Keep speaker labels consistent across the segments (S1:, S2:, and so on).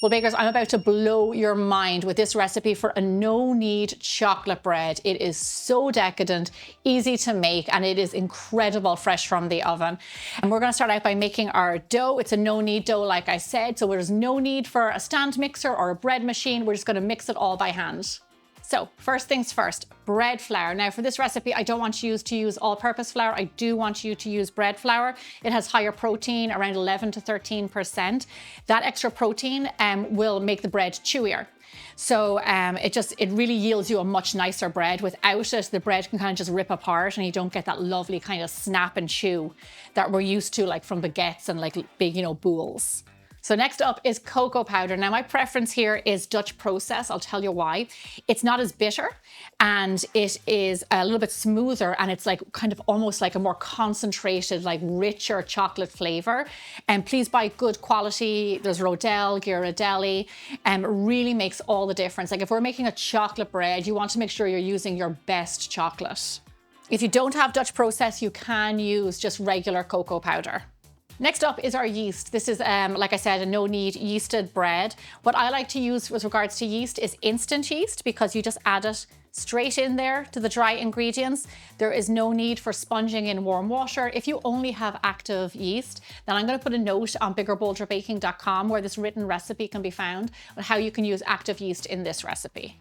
S1: Well, bakers, I'm about to blow your mind with this recipe for a no-knead chocolate bread. It is so decadent, easy to make, and it is incredible fresh from the oven. And we're going to start out by making our dough. It's a no-knead dough, like I said, so there's no need for a stand mixer or a bread machine. We're just going to mix it all by hand. So first things first, bread flour. Now for this recipe, I don't want you to use all-purpose flour. I do want you to use bread flour. It has higher protein, around 11 to 13%. That extra protein will make the bread chewier. So it really yields you a much nicer bread. Without it, the bread can kind of just rip apart and you don't get that lovely kind of snap and chew that we're used to, like from baguettes and like big, boules. So next up is cocoa powder. Now my preference here is Dutch process. I'll tell you why. It's not as bitter and it is a little bit smoother, and it's like kind of almost like a more concentrated, like richer chocolate flavor. And please buy good quality. There's Rodell, Ghirardelli, really makes all the difference. Like if we're making a chocolate bread, you want to make sure you're using your best chocolate. If you don't have Dutch process, you can use just regular cocoa powder. Next up is our yeast. This is, like I said, a no-knead yeasted bread. What I like to use with regards to yeast is instant yeast, because you just add it straight in there to the dry ingredients. There is no need for sponging in warm water. If you only have active yeast, then I'm going to put a note on biggerbolderbaking.com where this written recipe can be found on how you can use active yeast in this recipe.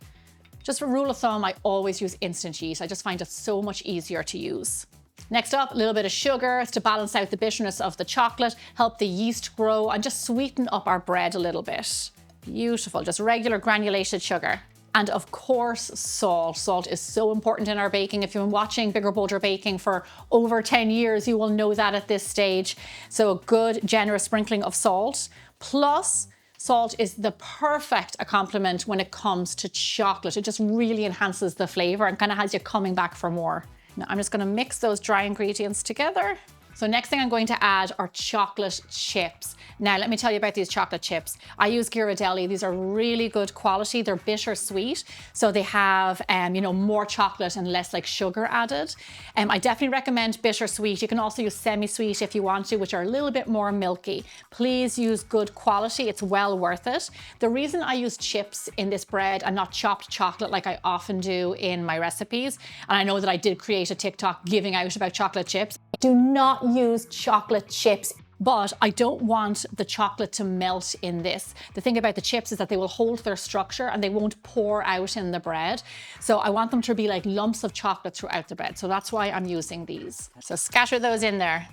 S1: Just a rule of thumb, I always use instant yeast. I just find it so much easier to use. Next up, a little bit of sugar to balance out the bitterness of the chocolate, help the yeast grow, and just sweeten up our bread a little bit. Beautiful, just regular granulated sugar. And of course, salt. Salt is so important in our baking. If you've been watching Bigger Bolder Baking for over 10 years, you will know that at this stage. So a good, generous sprinkling of salt. Plus, salt is the perfect accompaniment when it comes to chocolate. It just really enhances the flavor and kind of has you coming back for more. Now I'm just going to mix those dry ingredients together. So next thing I'm going to add are chocolate chips. Now let me tell you about these chocolate chips. I use Ghirardelli. These are really good quality. They're bittersweet, so they have more chocolate and less like sugar added. I definitely recommend bittersweet. You can also use semi-sweet if you want to, which are a little bit more milky. Please use good quality. It's well worth it. The reason I use chips in this bread and not chopped chocolate like I often do in my recipes, and I know that I did create a TikTok giving out about chocolate chips. Do not use chocolate chips, but I don't want the chocolate to melt in this. The thing about the chips is that they will hold their structure and they won't pour out in the bread. So I want them to be like lumps of chocolate throughout the bread. So that's why I'm using these. So scatter those in there.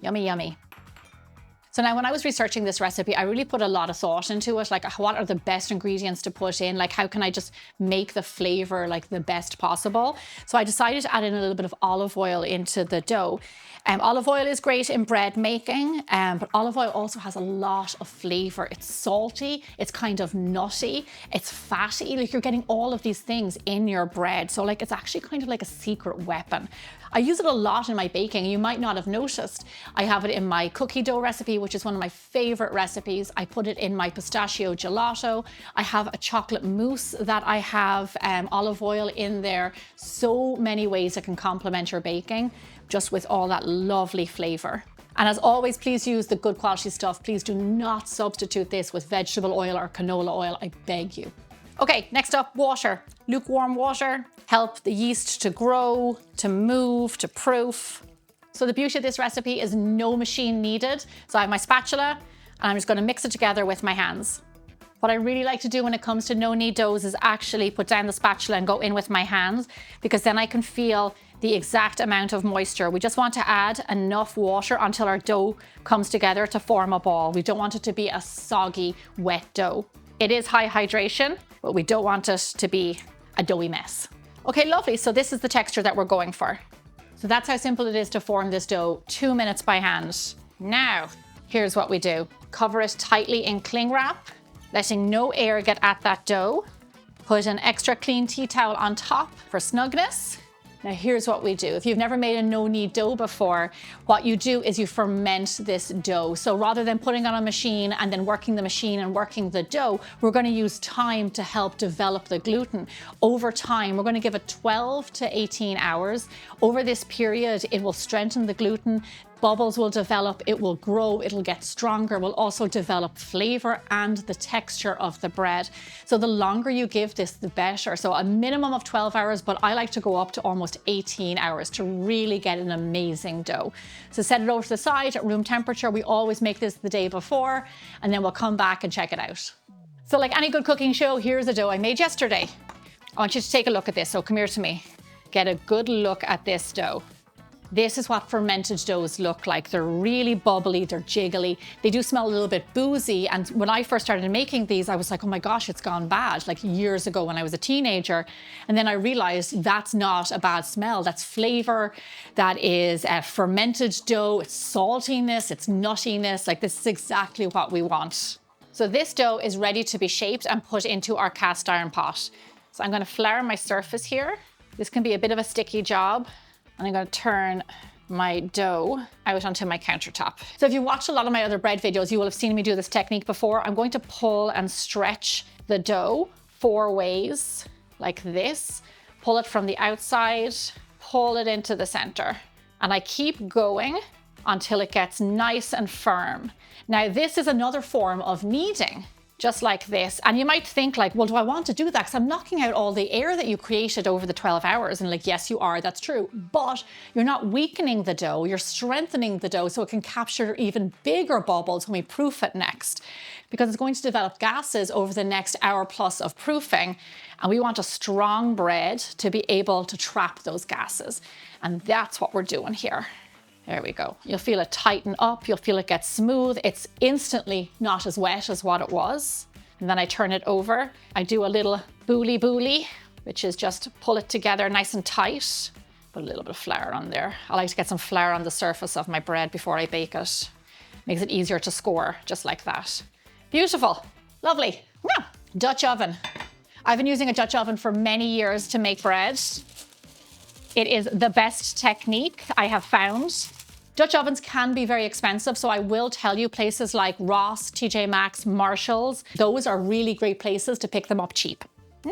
S1: Yummy, yummy. So now when I was researching this recipe, I really put a lot of thought into it. Like, what are the best ingredients to put in? Like, how can I just make the flavor like the best possible? So I decided to add in a little bit of olive oil into the dough. Olive oil is great in bread making, but olive oil also has a lot of flavor. It's salty, it's kind of nutty, it's fatty. Like, you're getting all of these things in your bread. So like, it's actually kind of like a secret weapon. I use it a lot in my baking. You might not have noticed. I have it in my cookie dough recipe, which is one of my favorite recipes. I put it in my pistachio gelato. I have a chocolate mousse that I have olive oil in there. So many ways it can complement your baking, just with all that lovely flavor. And as always, please use the good quality stuff. Please do not substitute this with vegetable oil or canola oil, I beg you. Okay, next up, water. Lukewarm water, help the yeast to grow, to move, to proof. So the beauty of this recipe is no machine needed. So I have my spatula and I'm just gonna mix it together with my hands. What I really like to do when it comes to no-knead doughs is actually put down the spatula and go in with my hands, because then I can feel the exact amount of moisture. We just want to add enough water until our dough comes together to form a ball. We don't want it to be a soggy, wet dough. It is high hydration, but we don't want it to be a doughy mess. Okay, lovely. So this is the texture that we're going for. So that's how simple it is to form this dough, 2 minutes by hand. Now, here's what we do. Cover it tightly in cling wrap, letting no air get at that dough. Put an extra clean tea towel on top for snugness. Now here's what we do. If you've never made a no-knead dough before, what you do is you ferment this dough. So rather than putting on a machine and then working the machine and working the dough, we're going to use time to help develop the gluten. Over time, we're going to give it 12 to 18 hours. Over this period, it will strengthen the gluten, Bubbles will develop, it will grow, it'll get stronger, will also develop flavor and the texture of the bread. So the longer you give this, the better. So a minimum of 12 hours, but I like to go up to almost 18 hours to really get an amazing dough. So set it over to the side at room temperature. We always make this the day before, and then we'll come back and check it out. So like any good cooking show, here's the dough I made yesterday. I want you to take a look at this. So come here to me. Get a good look at this dough. This is what fermented doughs look like. They're really bubbly, they're jiggly. They do smell a little bit boozy. And when I first started making these, I was like, oh my gosh, it's gone bad, like years ago when I was a teenager. And then I realized that's not a bad smell. That's flavor, that is a fermented dough, it's saltiness, it's nuttiness. Like this is exactly what we want. So this dough is ready to be shaped and put into our cast iron pot. So I'm gonna flour my surface here. This can be a bit of a sticky job. And I'm going to turn my dough out onto my countertop. So if you watched a lot of my other bread videos, you will have seen me do this technique before. I'm going to pull and stretch the dough 4 ways, like this. Pull it from the outside, pull it into the center. And I keep going until it gets nice and firm. Now, this is another form of kneading. Just like this. And you might think like, well, do I want to do that? Because I'm knocking out all the air that you created over the 12 hours. And like, yes, you are, that's true. But you're not weakening the dough, you're strengthening the dough so it can capture even bigger bubbles when we proof it next. Because it's going to develop gases over the next hour plus of proofing. And we want a strong bread to be able to trap those gases. And that's what we're doing here. There we go. You'll feel it tighten up, you'll feel it get smooth. It's instantly not as wet as what it was. And then I turn it over. I do a little booly, which is just pull it together nice and tight. Put a little bit of flour on there. I like to get some flour on the surface of my bread before I bake it. Makes it easier to score, just like that. Beautiful, lovely. Yeah. Dutch oven. I've been using a Dutch oven for many years to make bread. It is the best technique I have found. Dutch ovens can be very expensive, so I will tell you places like Ross, TJ Maxx, Marshalls, those are really great places to pick them up cheap.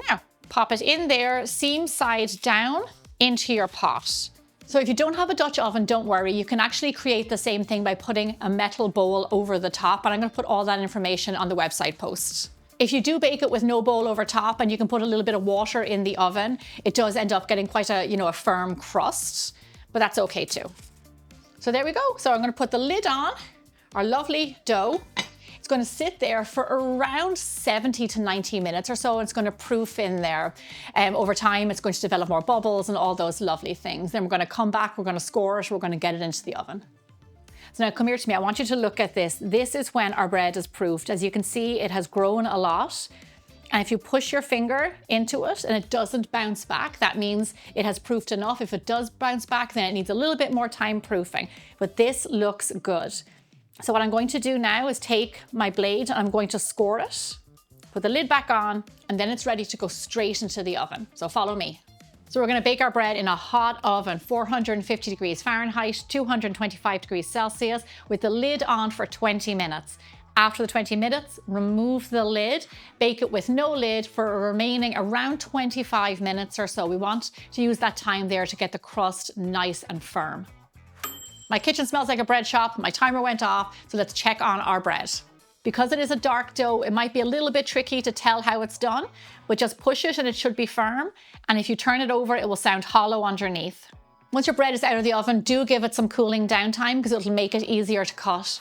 S1: Now, pop it in there, seam side down into your pot. So if you don't have a Dutch oven, don't worry. You can actually create the same thing by putting a metal bowl over the top, and I'm going to put all that information on the website post. If you do bake it with no bowl over top and you can put a little bit of water in the oven, it does end up getting quite a, a firm crust, but that's okay too. So there we go. So I'm going to put the lid on our lovely dough. It's going to sit there for around 70 to 90 minutes or so. It's going to proof in there. Over time, it's going to develop more bubbles and all those lovely things. Then we're going to come back, we're going to score it, we're going to get it into the oven. So now come here to me. I want you to look at this. This is when our bread is proofed. As you can see, it has grown a lot. And if you push your finger into it and it doesn't bounce back, that means it has proofed enough. If it does bounce back, then it needs a little bit more time proofing. But this looks good. So what I'm going to do now is take my blade and I'm going to score it, put the lid back on, and then it's ready to go straight into the oven. So follow me. So we're going to bake our bread in a hot oven, 450 degrees Fahrenheit, 225 degrees Celsius, with the lid on for 20 minutes. After the 20 minutes, remove the lid, bake it with no lid for a remaining around 25 minutes or so. We want to use that time there to get the crust nice and firm. My kitchen smells like a bread shop. My timer went off, so let's check on our bread. Because it is a dark dough, it might be a little bit tricky to tell how it's done, but just push it and it should be firm. And if you turn it over, it will sound hollow underneath. Once your bread is out of the oven, do give it some cooling down time because it'll make it easier to cut.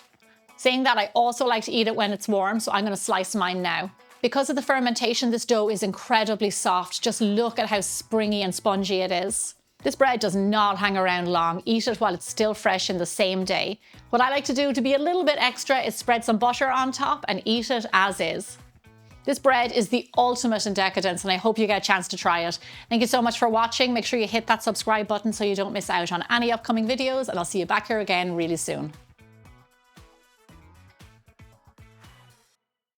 S1: Saying that, I also like to eat it when it's warm, so I'm going to slice mine now. Because of the fermentation, this dough is incredibly soft. Just look at how springy and spongy it is. This bread does not hang around long. Eat it while it's still fresh in the same day. What I like to do to be a little bit extra is spread some butter on top and eat it as is. This bread is the ultimate in decadence, and I hope you get a chance to try it. Thank you so much for watching. Make sure you hit that subscribe button so you don't miss out on any upcoming videos, and I'll see you back here again really soon.